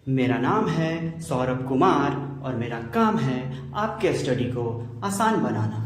मेरा नाम है सौरभ कुमार और मेरा काम है आपके स्टडी को आसान बनाना।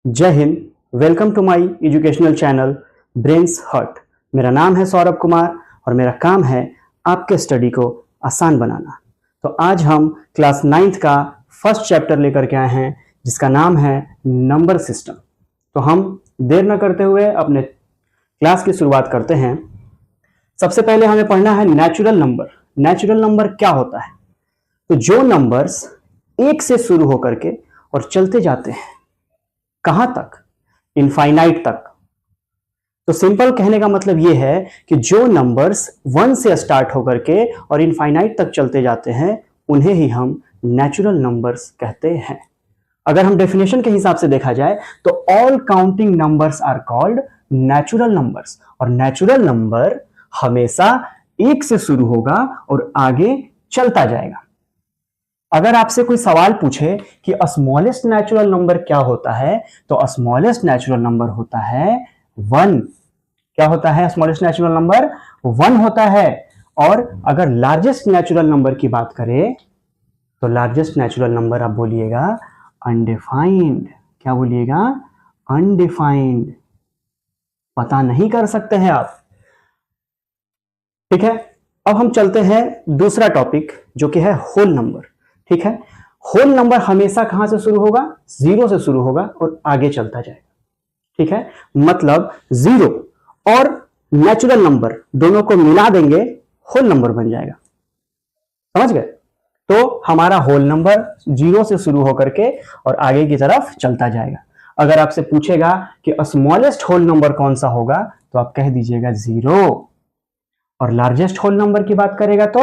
जय हिंद। Welcome to my educational channel brains hurt. मेरा नाम है सौरभ कुमार और मेरा काम है आपके स्टडी को आसान बनाना। तो आज हम क्लास 9th का फर्स्ट चैप्टर लेकर के आए हैं जिसका नाम है नंबर सिस्टम। तो हम देर न करते हुए अपने क्लास की शुरुआत करते हैं। सबसे पहले हमें पढ़ना है नेचुरल नंबर। नेचुरल नंबर क्या होता है? तो जो नंबर्स एक से शुरू होकर के और चलते जाते हैं कहां तक? इनफाइनाइट तक। तो सिंपल कहने का मतलब यह है कि जो नंबर्स 1 से स्टार्ट होकर के और इनफाइनाइट तक चलते जाते हैं उन्हें ही हम नेचुरल नंबर्स कहते हैं। अगर हम डेफिनेशन के हिसाब से देखा जाए तो all counting numbers are called natural numbers. और नेचुरल नंबर हमेशा एक से शुरू होगा और आगे चलता जाएगा। अगर आपसे कोई सवाल पूछे कि स्मॉलेस्ट नेचुरल नंबर क्या होता है, तो स्मॉलेस्ट नेचुरल नंबर होता है 1। क्या होता है? स्मॉलेस्ट नेचुरल नंबर 1 होता है। और अगर लार्जेस्ट नेचुरल नंबर की बात करें तो लार्जेस्ट नेचुरल नंबर आप बोलिएगा अनडिफाइंड। क्या बोलिएगा? अनडिफाइंड। पता नहीं कर सकते हैं आप। ठीक है, अब हम चलते हैं दूसरा टॉपिक जो कि है होल नंबर। ठीक है, होल नंबर हमेशा कहां से शुरू होगा? 0 से शुरू होगा और आगे चलता जाएगा। ठीक है, मतलब 0 और नेचुरल नंबर दोनों को मिला देंगे, होल नंबर बन जाएगा। समझ गए? तो हमारा होल नंबर 0 से शुरू होकर के और आगे की तरफ चलता जाएगा। अगर आपसे पूछेगा कि स्मॉलेस्ट होल नंबर कौन सा होगा तो आप कह दीजिएगा 0। और लार्जेस्ट होल नंबर की बात करेगा तो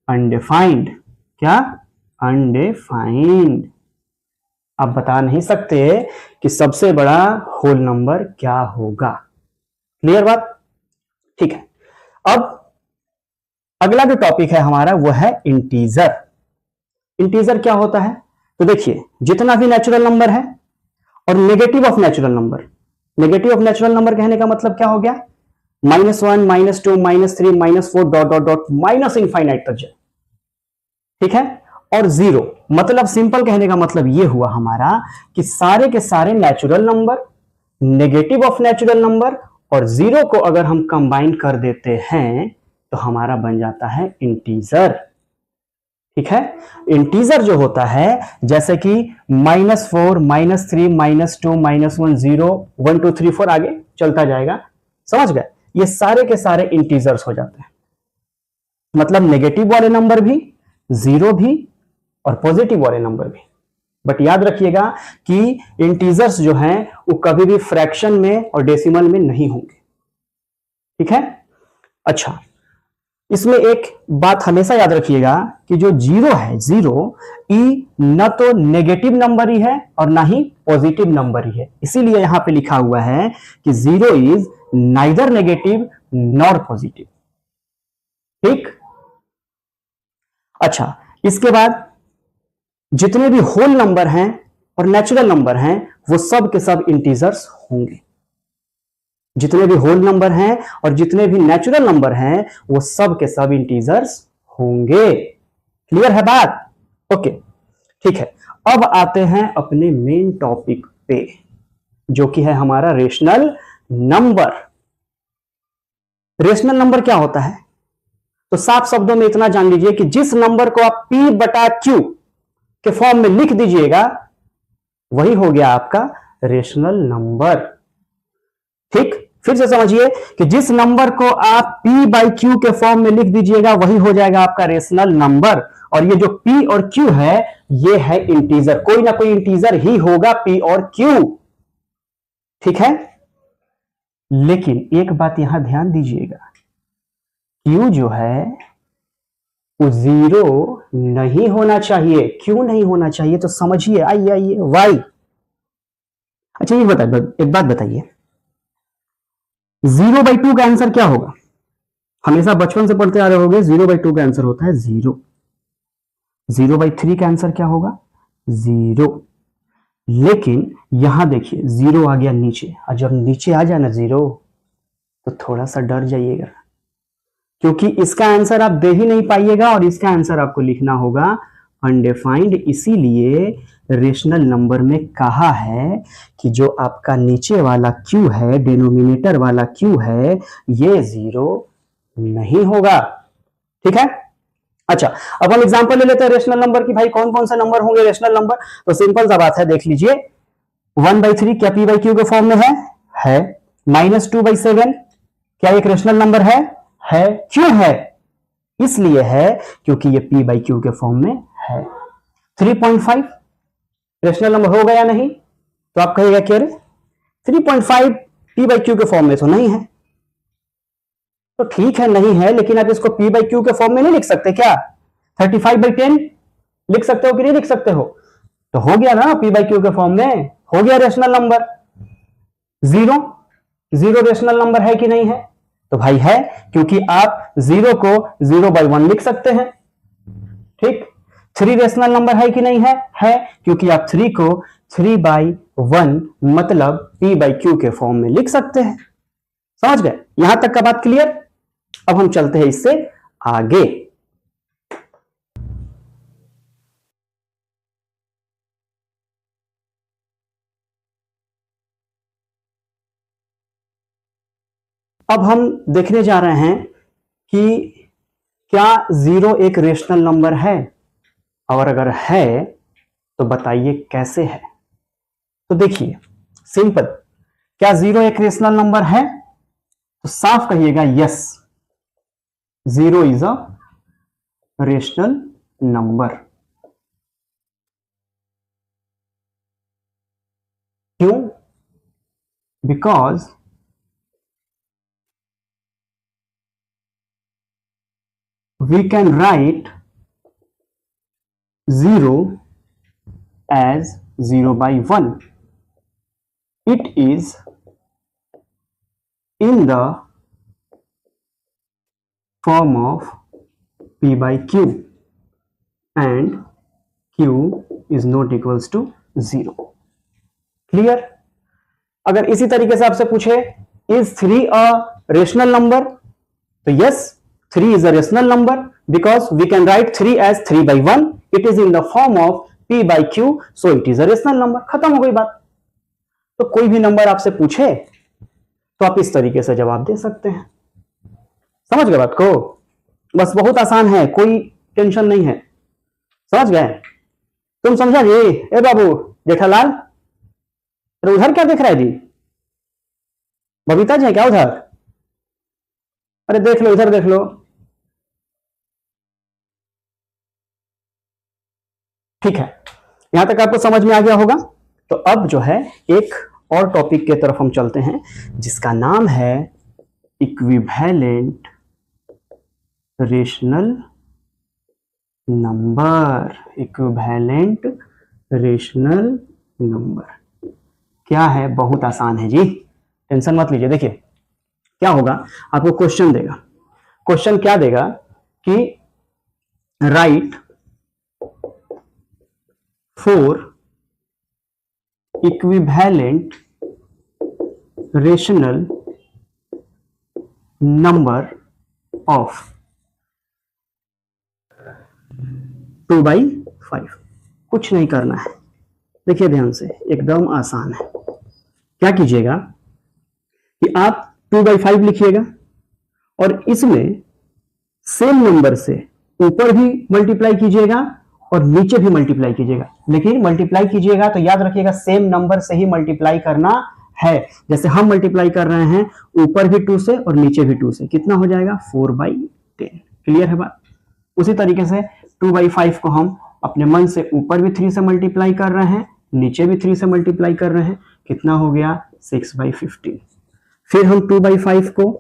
अनडिफाइंड। क्या? अनडिफाइंड। आप बता नहीं सकते कि सबसे बड़ा होल नंबर क्या होगा। क्लियर बात? ठीक है, अब अगला जो टॉपिक है हमारा वो है इंटीजर। इंटीजर क्या होता है? तो देखिए, जितना भी नेचुरल नंबर है और negative of natural number. Negative of natural number कहने का मतलब क्या हो गया? -1, -2, -3, -4 dot dot dot minus infinite तक जाए। ठीक है, और 0 मतलब सिंपल कहने का मतलब यह हुआ हमारा कि सारे के सारे natural number, negative of natural number और 0 को अगर हम कंबाइन कर देते हैं तो हमारा बन जाता है इंटीजर। ठीक है, इंटीजर जो होता है जैसे कि -4, -3, -2, -1, 0, 1, 2, 3, 4 आगे चलता जाएगा। समझ गए? ये सारे के सारे इंटीजर्स हो जाते हैं। मतलब नेगेटिव वाले नंबर भी, 0 भी और पॉजिटिव वाले नंबर भी। बट याद रखिएगा कि इंटीजर्स जो हैं वो कभी भी फ्रैक्शन में और डेसिमल में नहीं होंगे। ठीक है, अच्छा, इसमें एक बात हमेशा याद रखिएगा कि जो 0 है, 0 न तो नेगेटिव नंबर ही है और ना ही पॉजिटिव नंबर ही है। इसीलिए यहां पे लिखा हुआ है कि 0 is neither negative nor positive. ठीक, अच्छा, इसके बाद जितने भी होल नंबर हैं और नेचुरल नंबर हैं वो सब के सब इंटीजर्स होंगे। जितने भी होल नंबर हैं और जितने भी नेचुरल नंबर हैं वो सब के सब इंटीजर्स होंगे। क्लियर है बात? ओके, ठीक है, अब आते हैं अपने मेन टॉपिक पे जो कि है हमारा रेशनल नंबर। रेशनल नंबर क्या होता है? तो साफ शब्दों में इतना जान लीजिए कि जिस नंबर को आप P/Q के फॉर्म में लिख दीजिएगा वही हो गया आपका रेशनल नंबर। ठीक, फिर से समझिए कि जिस नंबर को आप P/Q के फॉर्म में लिख दीजिएगा वही हो जाएगा आपका रेशनल नंबर। और ये जो P और Q है ये है इंटीजर। कोई ना कोई इंटीजर ही होगा P और Q। ठीक है, लेकिन एक बात यहां ध्यान दीजिएगा, Q जो है वो 0 नहीं होना चाहिए। क्यों नहीं होना चाहिए? तो समझिए, आइए आइए, वाई। अच्छा, ये बताइए, एक बात बताइए, 0/2 का आंसर क्या होगा? हमेशा बचपन से पढ़ते आ रहे होंगे 0/2 का आंसर होता है 0। 0/3 का आंसर क्या होगा? 0। लेकिन यहां देखिए 0 आ गया नीचे, और जब नीचे आ जाए ना 0 तो थोड़ा सा डर जाइएगा। क्योंकि इसका आंसर आप दे ही नहीं पाइएगा और इसका आंसर आपको लिखना होगा अनडिफाइंड। इसीलिए रेशनल नंबर में कहा है कि जो आपका नीचे वाला क्यू है, डिनोमिनेटर वाला क्यू है, ये 0 नहीं होगा। ठीक है। अच्छा, अब हम एग्जांपल ले लेते हैं रेशनल नंबर की। भाई कौन कौन सा नंबर होंगे रेशनल नंबर? तो सिंपल सा बात है, देख लीजिए। 1/3 क्या p बाई क्यू के फॉर्म में है? -2/7 क्या एक रेशनल नंबर है? क्यों है? इसलिए है क्योंकि ये p बाई क्यू के फॉर्म में है। 3.5 रेशनल नंबर होगा या नहीं? तो आप कहिएगा कि अरे 3.5 p बाई क्यू के फॉर्म में तो नहीं है। तो ठीक है, नहीं है, लेकिन आप इसको p बाई क्यू के फॉर्म में नहीं लिख सकते क्या? 35/10 लिख सकते हो कि नहीं लिख सकते हो? तो हो गया ना p बाई क्यू के फॉर्म में, हो गया रेशनल नंबर। 0 रेशनल नंबर है कि नहीं है? तो भाई है, क्योंकि आप 0 को 0/1 लिख सकते हैं। ठीक। 3 रेशनल नंबर है कि नहीं है, क्योंकि आप 3 को 3/1 मतलब p बाई क्यू के फॉर्म में लिख सकते हैं। समझ गए? यहां तक का बात क्लियर? अब हम चलते हैं इससे आगे। अब हम देखने जा रहे हैं कि क्या 0 एक रेशनल नंबर है, और अगर है तो बताइए कैसे है। तो देखिए सिंपल, क्या 0 एक रेशनल नंबर है? तो साफ कहिएगा yes, 0 is a rational number. क्यों? Because we can write 0 as 0/1. It is in the form of p by q and q is not equals to 0. Clear? अगर इसी तरीके से आपसे पूछे is 3 a rational number, तो yes, 3 is a rational number because we can write 3 as 3/1. It is in the form of p by q, so it is a rational number. खत्म हो गई बात। तो कोई भी नंबर आपसे पूछे तो आप इस तरीके से जवाब दे सकते हैं। समझ गए बात को? बस बहुत आसान है, कोई टेंशन नहीं है। समझ गए? तुम समझा जी? ए बाबू जेठालाल, अरे उधर क्या देख रहा है जी? बबीता जी है क्या उधर? अरे देख लो, इधर देख लो। ठीक है, यहां तक आपको समझ में आ गया होगा। तो अब जो है एक और टॉपिक के तरफ हम चलते हैं, जिसका नाम है equivalent rational number. Equivalent rational number क्या है? बहुत आसान है जी, टेंशन मत लीजिए। देखिए क्या होगा, आपको क्वेश्चन देगा। क्वेश्चन क्या देगा कि right 4 equivalent rational number of 2/5। कुछ नहीं करना है, देखिए ध्यान से, एकदम आसान है। क्या कीजिएगा कि आप 2/5 लिखिएगा और इसमें सेम नंबर से ऊपर भी मल्टीप्लाई कीजिएगा और नीचे भी मल्टीप्लाई कीजिएगा। लेकिन मल्टीप्लाई कीजिएगा तो याद रखिएगा सेम नंबर से ही मल्टीप्लाई करना है। जैसे हम मल्टीप्लाई कर रहे हैं ऊपर भी 2 से और नीचे भी 2 से, कितना हो जाएगा? 4/10। क्लियर है बात? उसी तरीके से 2/5 को हम अपने मन से ऊपर भी 3 से मल्टीप्लाई कर रहे हैं, नीचे भी 3 से मल्टीप्लाई कर रहे हैं, कितना हो गया? 6/15। फिर हम 2/5 को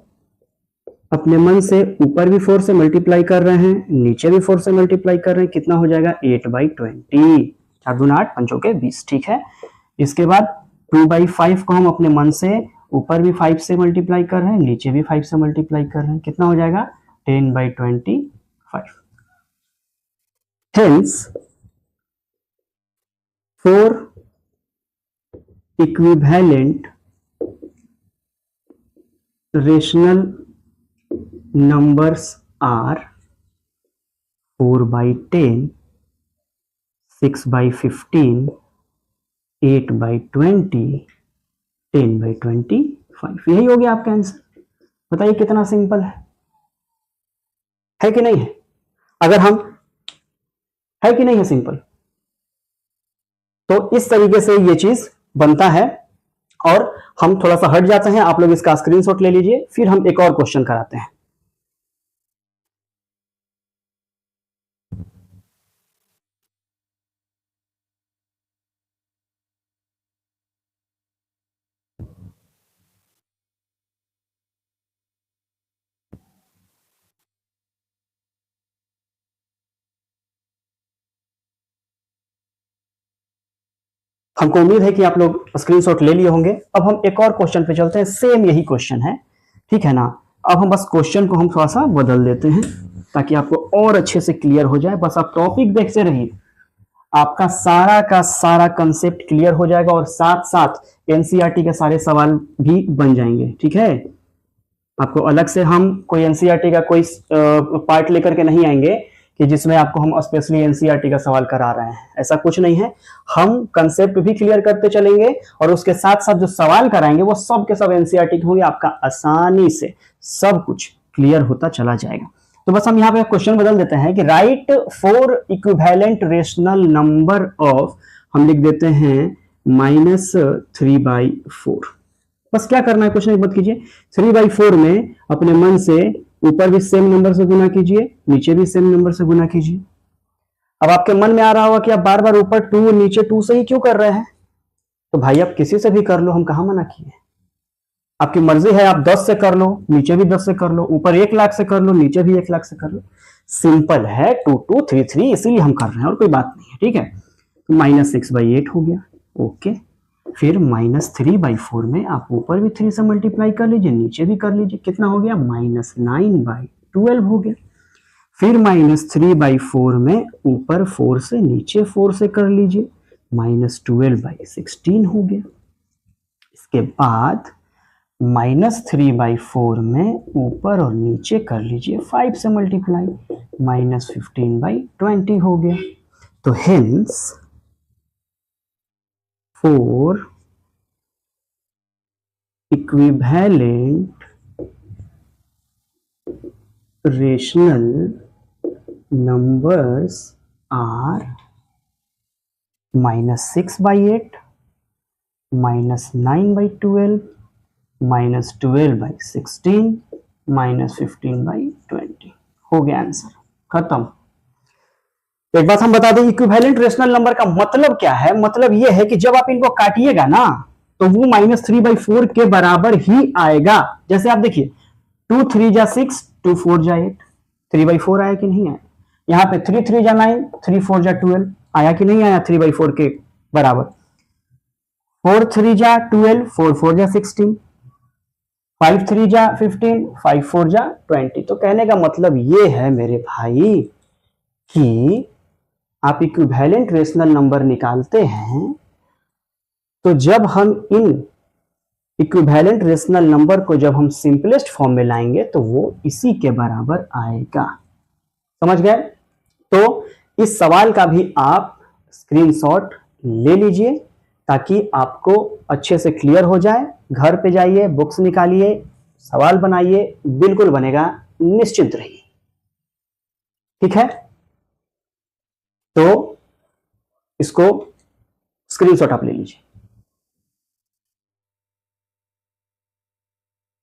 अपने मन से ऊपर भी 4 से मल्टीप्लाई कर रहे हैं, नीचे भी 4 से मल्टीप्लाई कर रहे हैं, कितना हो जाएगा? 8/20। 4 दूना 8, 5 चौके 20। ठीक है, इसके बाद 2/5 को हम अपने मन से ऊपर भी 5 से मल्टीप्लाई कर रहे हैं, नीचे भी 5 से मल्टीप्लाई कर रहे हैं, कितना हो जाएगा? 10/25। Hence 4 equivalent rational numbers are 4/10, 6/15, 8/20, 10/25। यही हो गया आपका आंसर। बताइए कितना सिंपल है कि नहीं है? अगर हम है कि नहीं है सिंपल, तो इस तरीके से ये चीज बनता है। और हम थोड़ा सा हट जाते हैं, आप लोग इसका स्क्रीनशॉट ले लीजिए, फिर हम एक और क्वेश्चन कराते हैं। हमको उम्मीद है कि आप लोग स्क्रीनशॉट ले लिए होंगे। अब हम एक और क्वेश्चन पे चलते हैं, सेम यही क्वेश्चन है, ठीक है ना। अब हम बस क्वेश्चन को हम थोड़ा सा बदल देते हैं ताकि आपको और अच्छे से क्लियर हो जाए। बस आप टॉपिक देखते रहिए, आपका सारा का सारा कंसेप्ट क्लियर हो जाएगा और साथ साथ एनसीईआरटी के सारे सवाल भी बन जाएंगे, ठीक है। आपको अलग से हम कोई एनसीईआरटी का कोई पार्ट लेकर के नहीं आएंगे कि जिसमें आपको हम स्पेशली एनसीईआरटी का सवाल करा रहे हैं, ऐसा कुछ नहीं है। हम कंसेप्ट भी क्लियर करते चलेंगे और उसके साथ साथ जो सवाल कराएंगे वो सब के सब एनसीईआरटी के होंगे। आपका आसानी से सब कुछ क्लियर होता चला जाएगा। तो बस हम यहाँ पे क्वेश्चन बदल देते हैं कि right 4 equivalent rational number of, हम लिख देते हैं -3/4। बस क्या करना है, कुछ नहीं, मत कीजिए। 3/4 में अपने मन से ऊपर भी सेम नंबर से गुना कीजिए, नीचे भी सेम नंबर से गुना कीजिए। अब आपके मन में आ रहा होगा कि आप बार बार ऊपर 2 नीचे 2 से ही क्यों कर रहे हैं, तो भाई आप किसी से भी कर लो, हम कहां मना किए। आपकी मर्जी है, आप 10 से कर लो, नीचे भी 10 से कर लो, ऊपर 1 लाख से कर लो, नीचे भी 1 लाख से कर लो। सिंपल है, 2 2 3 3, इसीलिए हम कर रहे हैं और कोई बात नहीं है, ठीक है। तो -6/8 हो गया, ओके। फिर -3/4 में आप ऊपर भी 3 से मल्टीप्लाई कर लीजिए, नीचे भी कर लीजिए, कितना हो गया, -9/12 हो गया। फिर -3/4 में ऊपर 4 से, नीचे 4 से कर लीजिए, -12/16 हो गया। इसके बाद -3/4 में ऊपर और नीचे कर लीजिए 5 से मल्टीप्लाई, -15/20 हो गया। तो hence 4 equivalent rational numbers are -6/8, -9/12, -12/16, -15/20 हो गया आंसर, खत्म। एक बात हम बता दें, इक्विवेलेंट रेशनल नंबर का मतलब क्या है। मतलब यह है कि जब आप इनको काटिएगा ना तो वो -3/4 के बराबर ही आएगा। जैसे आप देखिए, 2 3 जा 6, 2 4 जा 8, 3/4 आया कि नहीं आया। यहाँ पे 3 3 जा 9, 3 4 जा 12, आया कि नहीं आया 3/4 के बराबर। 4 3 जा 12, 4 4 जा 16, 5 3 जा 15, 5 4 जा 20। तो कहने का मतलब ये है मेरे भाई कि आप इक्विवेलेंट रेशनल नंबर निकालते हैं तो जब हम इन इक्विवेलेंट रेशनल नंबर को जब हम सिंपलेस्ट फॉर्म में लाएंगे तो वो इसी के बराबर आएगा। समझ गए? तो इस सवाल का भी आप स्क्रीनशॉट ले लीजिए ताकि आपको अच्छे से क्लियर हो जाए। घर पे जाइए, बुक्स निकालिए, सवाल बनाइए, बिल्कुल बनेगा, निश्चिंत रहिए, ठीक है। तो इसको स्क्रीनशॉट आप ले लीजिए।